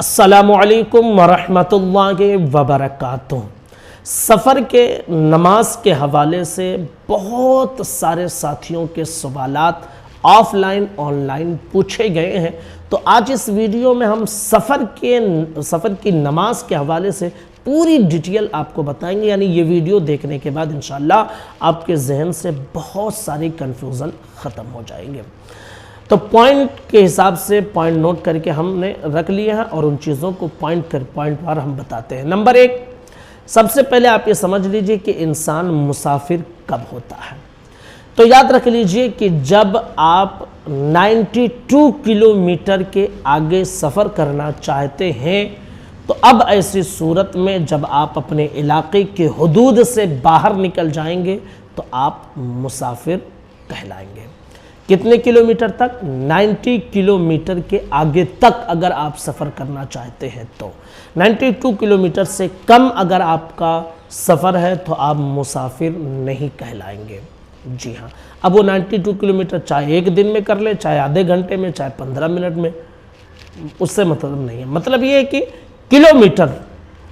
अस्सलामुअलैकुम वरहमतुल्लाहि वबरकातुह। सफ़र के नमाज के हवाले से बहुत सारे साथियों के सवालात ऑफ़लाइन ऑनलाइन पूछे गए हैं। तो आज इस वीडियो में हम सफ़र की नमाज के हवाले से पूरी डिटेल आपको बताएंगे। यानी ये वीडियो देखने के बाद इंशाअल्लाह आपके जहन से बहुत सारी कन्फ्यूज़न ख़त्म हो जाएंगे। तो पॉइंट के हिसाब से पॉइंट नोट करके हमने रख लिए हैं और उन चीज़ों को पॉइंट वार हम बताते हैं। नंबर एक, सबसे पहले आप ये समझ लीजिए कि इंसान मुसाफिर कब होता है। तो याद रख लीजिए कि जब आप 92 किलोमीटर के आगे सफ़र करना चाहते हैं तो अब ऐसी सूरत में जब आप अपने इलाके के हुदूद से बाहर निकल जाएंगे तो आप मुसाफिर कहलाएंगे। कितने किलोमीटर तक? 90 किलोमीटर के आगे तक अगर आप सफ़र करना चाहते हैं तो 92 किलोमीटर से कम अगर आपका सफ़र है तो आप मुसाफिर नहीं कहलाएंगे। जी हाँ, अब वो 92 किलोमीटर चाहे एक दिन में कर ले, चाहे आधे घंटे में, चाहे 15 मिनट में, उससे मतलब नहीं है। मतलब ये है कि किलोमीटर,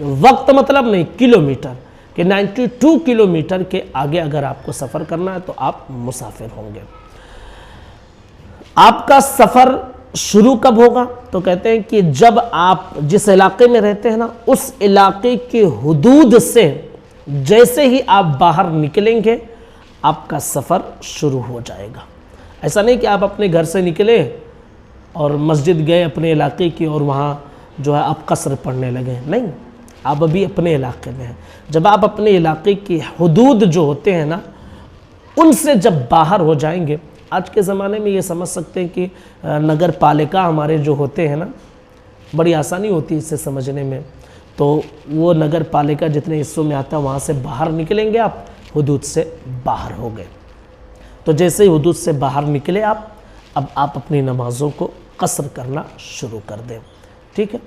वक्त मतलब नहीं, किलोमीटर, कि 92 किलोमीटर के आगे अगर आपको सफ़र करना है तो आप मुसाफिर होंगे। आपका सफ़र शुरू कब होगा? तो कहते हैं कि जब आप जिस इलाके में रहते हैं ना, उस इलाके के हुदूद से जैसे ही आप बाहर निकलेंगे आपका सफ़र शुरू हो जाएगा। ऐसा नहीं कि आप अपने घर से निकले और मस्जिद गए अपने इलाके की और वहाँ जो है आप कसर पढ़ने लगे। नहीं, आप अभी अपने इलाके में हैं। जब आप अपने इलाके की हुदूद जो होते हैं ना, उनसे जब बाहर हो जाएंगे, आज के ज़माने में ये समझ सकते हैं कि नगर पालिका हमारे जो होते हैं ना, बड़ी आसानी होती है इसे समझने में। तो वो नगर पालिका जितने हिस्सों में आता है वहाँ से बाहर निकलेंगे, आप हुदूद से बाहर हो गए। तो जैसे ही हुदूद से बाहर निकले आप, अब आप अपनी नमाज़ों को कसर करना शुरू कर दें। ठीक है।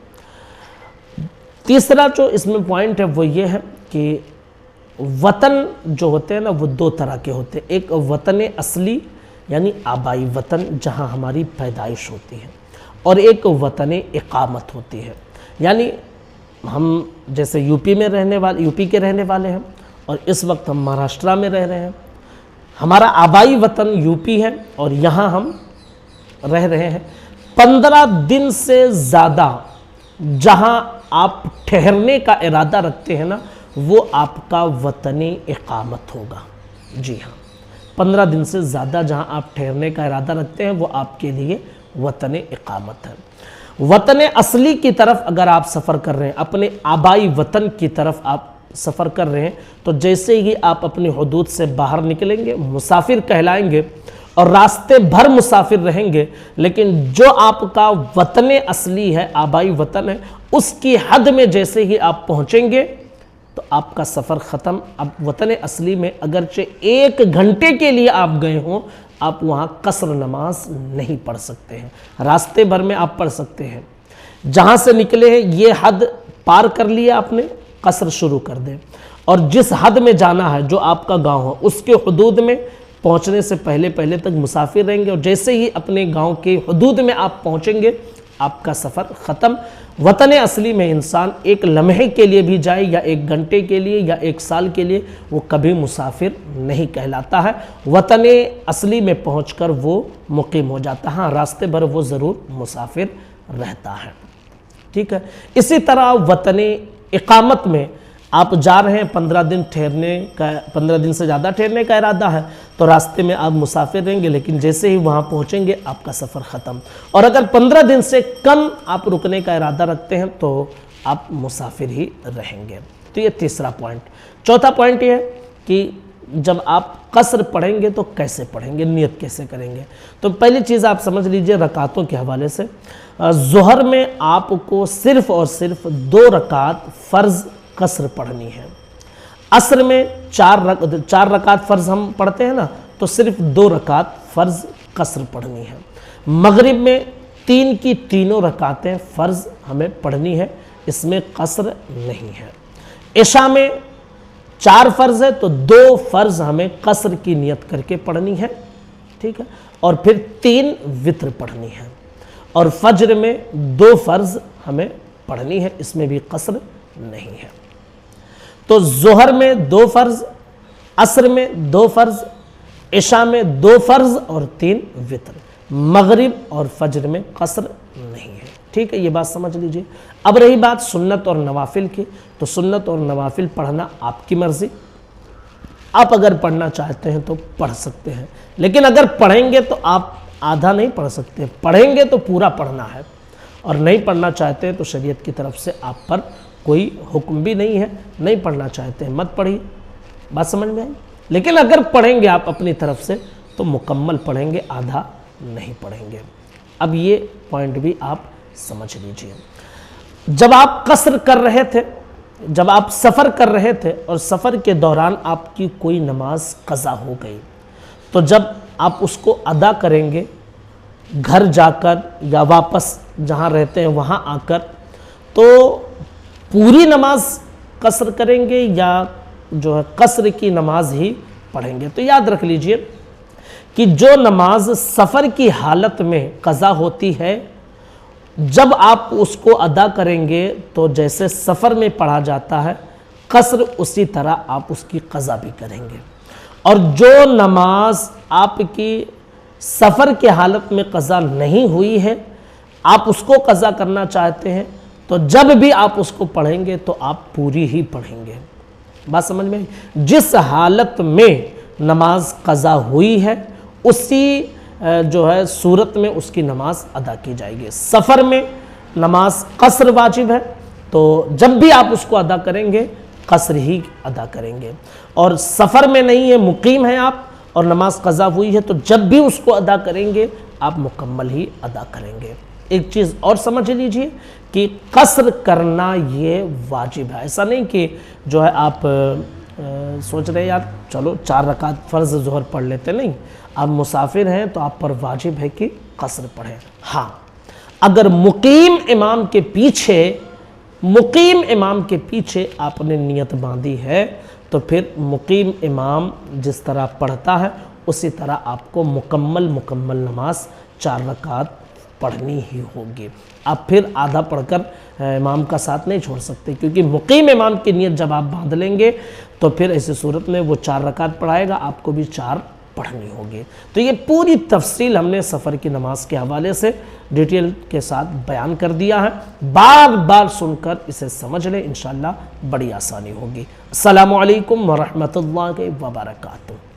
तीसरा जो इसमें पॉइंट है वो ये है कि वतन जो होते हैं ना, वो दो तरह के होते हैं। एक वतन असली यानी आबाई वतन जहाँ हमारी पैदाइश होती है, और एक वतन इकामत होती है। यानी हम जैसे यूपी के रहने वाले हैं और इस वक्त हम महाराष्ट्र में रह रहे हैं। हमारा आबाई वतन यूपी है और यहाँ हम रह रहे हैं। 15 दिन से ज़्यादा जहाँ आप ठहरने का इरादा रखते हैं ना, वो आपका वतन इकामत होगा। जी हाँ, 15 दिन से ज़्यादा जहाँ आप ठहरने का इरादा रखते हैं वो आपके लिए वतन इकामत है। वतन असली की तरफ अगर आप सफ़र कर रहे हैं, अपने आबाई वतन की तरफ आप सफ़र कर रहे हैं, तो जैसे ही आप अपनी हुदूद से बाहर निकलेंगे मुसाफिर कहलाएंगे और रास्ते भर मुसाफिर रहेंगे। लेकिन जो आपका वतन असली है, आबाई वतन है, उसकी हद में जैसे ही आप पहुँचेंगे तो आपका सफ़र ख़त्म। अब वतन असली में अगरचे 1 घंटे के लिए आप गए हों, आप वहाँ कसर नमाज नहीं पढ़ सकते हैं। रास्ते भर में आप पढ़ सकते हैं। जहाँ से निकले हैं ये हद पार कर लिया आपने, कसर शुरू कर दें। और जिस हद में जाना है, जो आपका गांव है, उसके हुदूद में पहुँचने से पहले तक मुसाफिर रहेंगे। और जैसे ही अपने गांव के हुदूद में आप पहुँचेंगे आपका सफ़र ख़त्म। वतन असली में इंसान 1 लम्हे के लिए भी जाए, या 1 घंटे के लिए, या 1 साल के लिए, वो कभी मुसाफिर नहीं कहलाता है। वतन असली में पहुंचकर वो मुकीम हो जाता है। हाँ, रास्ते भर वो ज़रूर मुसाफिर रहता है। ठीक है। इसी तरह वतन इकामत में आप जा रहे हैं, 15 दिन से ज़्यादा ठहरने का इरादा है, तो रास्ते में आप मुसाफिर रहेंगे। लेकिन जैसे ही वहाँ पहुँचेंगे आपका सफ़र ख़त्म। और अगर 15 दिन से कम आप रुकने का इरादा रखते हैं तो आप मुसाफिर ही रहेंगे। तो ये तीसरा पॉइंट। चौथा पॉइंट ये है कि जब आप कसर पढ़ेंगे तो कैसे पढ़ेंगे, नियत कैसे करेंगे। तो पहली चीज़ आप समझ लीजिए रकातों के हवाले से। ज़ोहर में आपको सिर्फ़ और सिर्फ 2 रकात फ़र्ज़ कसर पढ़नी है। असर में 4 रकात फ़र्ज़ हम पढ़ते हैं ना, तो सिर्फ 2 रकात फ़र्ज़ कसर पढ़नी है। मगरिब में 3 की तीनों रकातें फ़र्ज़ हमें पढ़नी है, इसमें कसर नहीं है। इशा में 4 फ़र्ज़ है तो 2 फ़र्ज़ हमें कसर की नियत करके पढ़नी है। ठीक है। और फिर 3 वित्र पढ़नी है। और फज्र में 2 फ़र्ज़ हमें पढ़नी है, इसमें भी कसर नहीं है। तो ज़ोहर में 2 फ़र्ज़, असर में 2 फ़र्ज़, इशा में 2 फ़र्ज़ और 3 वितर, मगरिब और फजर में कसर नहीं है। ठीक है, ये बात समझ लीजिए। अब रही बात सुन्नत और नवाफिल की, तो सुन्नत और नवाफिल पढ़ना आपकी मर्ज़ी, आप अगर पढ़ना चाहते हैं तो पढ़ सकते हैं, लेकिन अगर पढ़ेंगे तो आप आधा नहीं पढ़ सकते, पढ़ेंगे तो पूरा पढ़ना है, और नहीं पढ़ना चाहते हैं तो शरीयत की तरफ से आप पर कोई हुक्म भी नहीं है, नहीं पढ़ना चाहते हैं मत पढ़िए। बात समझ में आई? लेकिन अगर पढ़ेंगे आप अपनी तरफ से तो मुकम्मल पढ़ेंगे, आधा नहीं पढ़ेंगे। अब ये पॉइंट भी आप समझ लीजिए। जब आप कसर कर रहे थे, जब आप सफ़र कर रहे थे और सफ़र के दौरान आपकी कोई नमाज क़ज़ा हो गई, तो जब आप उसको अदा करेंगे घर जाकर या वापस जहाँ रहते हैं वहाँ आकर, तो पूरी नमाज कसर करेंगे या जो है कसर की नमाज ही पढ़ेंगे। तो याद रख लीजिए कि जो नमाज सफ़र की हालत में क़ज़ा होती है, जब आप उसको अदा करेंगे तो जैसे सफ़र में पढ़ा जाता है कसर, उसी तरह आप उसकी क़ज़ा भी करेंगे। और जो नमाज आपकी सफ़र के हालत में क़ज़ा नहीं हुई है, आप उसको क़ज़ा करना चाहते हैं, तो जब भी आप उसको पढ़ेंगे तो आप पूरी ही पढ़ेंगे। बात समझ में? जिस हालत में नमाज क़ज़ा हुई है उसी जो है सूरत में उसकी नमाज अदा की जाएगी। सफ़र में नमाज कसर वाजिब है, तो जब भी आप उसको अदा करेंगे कसर ही अदा करेंगे। और सफ़र में नहीं है, मुकीम है आप और नमाज क़ज़ा हुई है, तो जब भी उसको अदा करेंगे आप मुकम्मल ही अदा करेंगे। एक चीज़ और समझ लीजिए कि कसर करना ये वाजिब है। ऐसा नहीं कि जो है आप सोच रहे हैं यार चलो 4 रकात फ़र्ज़ ज़ोहर पढ़ लेते, नहीं, आप मुसाफिर हैं तो आप पर वाजिब है कि कसर पढ़ें। हाँ, अगर मुकीम इमाम के पीछे आपने नियत बांधी है तो फिर मुकीम इमाम जिस तरह पढ़ता है उसी तरह आपको मुकम्मल नमाज 4 रकात पढ़नी ही होगी। आप फिर आधा पढ़कर इमाम का साथ नहीं छोड़ सकते, क्योंकि मुकीम इमाम की नियत जब आप बांध लेंगे तो फिर ऐसी सूरत में वो 4 रकात पढ़ाएगा, आपको भी 4 पढ़नी होगी। तो ये पूरी तफसील हमने सफ़र की नमाज के हवाले से डिटेल के साथ बयान कर दिया है। बार बार सुनकर इसे समझ लें, इंशाअल्लाह बड़ी आसानी होगी। अस्सलामु अलैकुम व रहमतुल्लाहि व बरकातुहू।